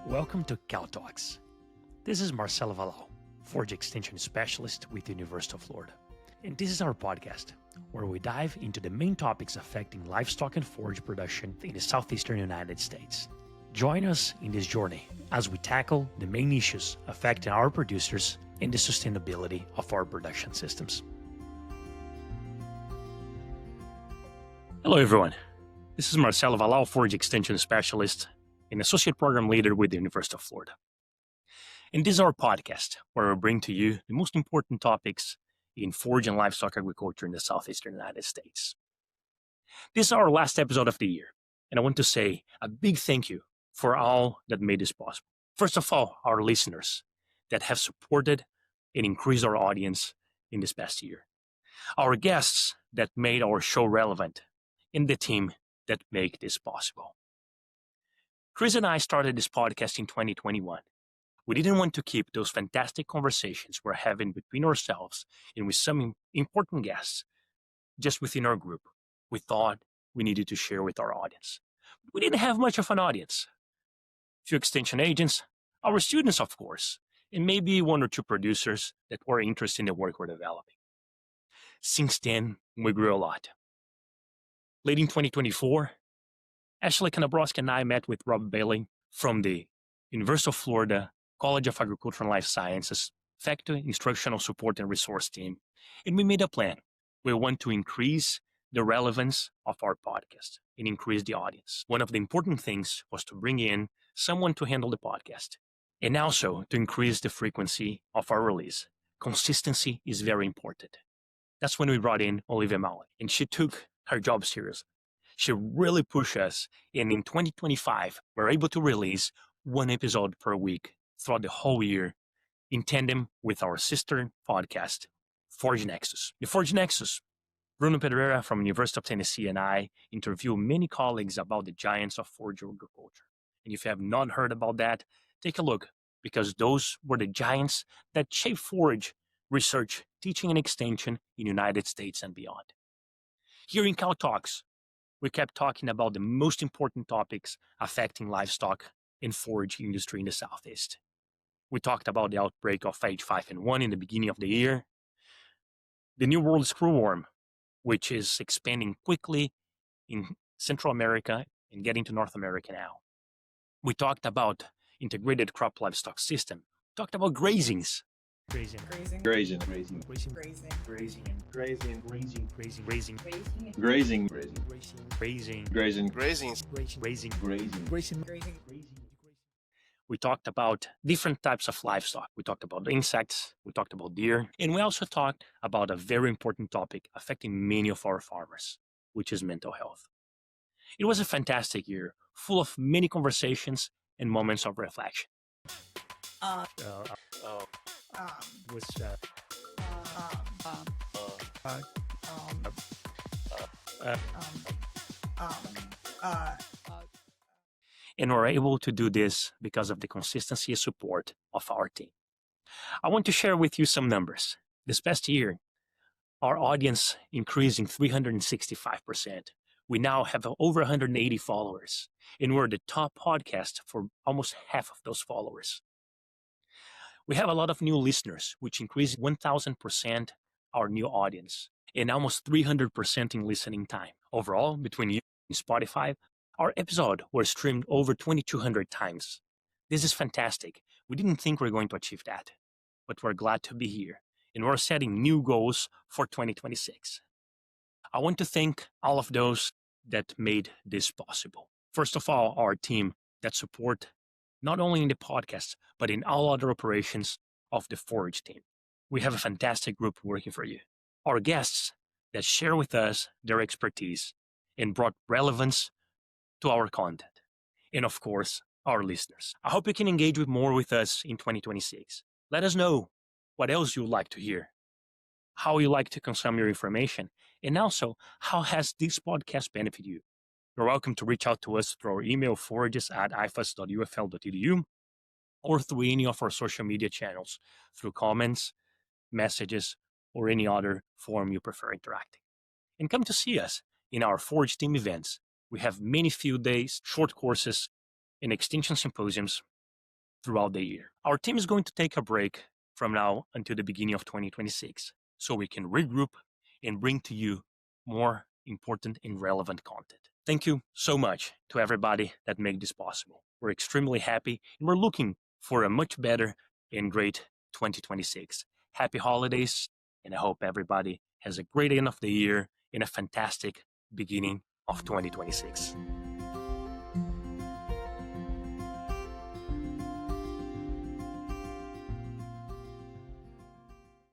Welcome to Cal Talks. This is Marcelo Wallau, Forge Extension Specialist with the University of Florida. And this is our podcast, where we dive into the main topics affecting livestock and forage production in the southeastern United States. Join us in this journey as we tackle the main issues affecting our producers and the sustainability of our production systems. Hello, everyone. This is Marcelo Wallau, Forge Extension Specialist and Associate Program Leader with the University of Florida. And this is our podcast, where we bring to you the most important topics in forage and livestock agriculture in the southeastern United States. This is our last episode of the year, and I want to say a big thank you for all that made this possible. First of all, our listeners that have supported and increased our audience in this past year. Our guests that made our show relevant, and the team that make this possible. Chris and I started this podcast in 2021. We didn't want to keep those fantastic conversations we're having between ourselves and with some important guests just within our group. We thought we needed to share with our audience. We didn't have much of an audience. A few extension agents, our students, of course, and maybe one or two producers that were interested in the work we're developing. Since then, we grew a lot. Late in 2024, Ashley Kanabrowski and I met with Rob Bailey from the University of Florida College of Agriculture and Life Sciences Factory Instructional Support and Resource Team, and we made a plan. We want to increase the relevance of our podcast and increase the audience. One of the important things was to bring in someone to handle the podcast and also to increase the frequency of our release. Consistency is very important. That's when we brought in Olivia Malley, and she took her job seriously. She really pushed us, and in 2025, we're able to release one episode per week throughout the whole year in tandem with our sister podcast, Forge Nexus. The Forge Nexus, Bruno Pedreira from University of Tennessee and I interview many colleagues about the giants of forage agriculture. And if you have not heard about that, take a look, because those were the giants that shaped forage research, teaching, and extension in the United States and beyond. Here in Cal Talks, we kept talking about the most important topics affecting livestock and forage industry in the Southeast. We talked about the outbreak of H5N1 in the beginning of the year, the New World screwworm, which is expanding quickly in Central America and getting to North America now. We talked about integrated crop livestock system. We talked about grazings. Grazing. Grazing. We talked about different types of livestock. We talked about insects, we talked about deer, and we also talked about a very important topic affecting many of our farmers, which is mental health. It was a fantastic year, full of many conversations and moments of reflection. And we're able to do this because of the consistency and support of our team. I want to share with you some numbers. This past year, our audience increased in 365%. We now have over 180 followers, and we're the top podcast for almost half of those followers. We have a lot of new listeners, which increased 1,000% our new audience, and almost 300% in listening time. Overall, between you and Spotify, our episode was streamed over 2,200 times. This is fantastic. We didn't think we were going to achieve that, but we're glad to be here, and we're setting new goals for 2026. I want to thank all of those that made this possible. First of all, our team that support not only in the podcast, but in all other operations of the Forage team. We have a fantastic group working for you. Our guests that share with us their expertise and brought relevance to our content. And of course, our listeners. I hope you can engage more with us in 2026. Let us know what else you'd like to hear, how you like to consume your information, and also how has this podcast benefited you. You're welcome to reach out to us through our email forages@ifas.ufl.edu or through any of our social media channels, through comments, messages, or any other form you prefer interacting. And come to see us in our Forage team events. We have many field days, short courses, and extension symposiums throughout the year. Our team is going to take a break from now until the beginning of 2026 so we can regroup and bring to you more important and relevant content. Thank you so much to everybody that made this possible. We're extremely happy and we're looking for a much better and great 2026. Happy holidays, and I hope everybody has a great end of the year and a fantastic beginning of 2026.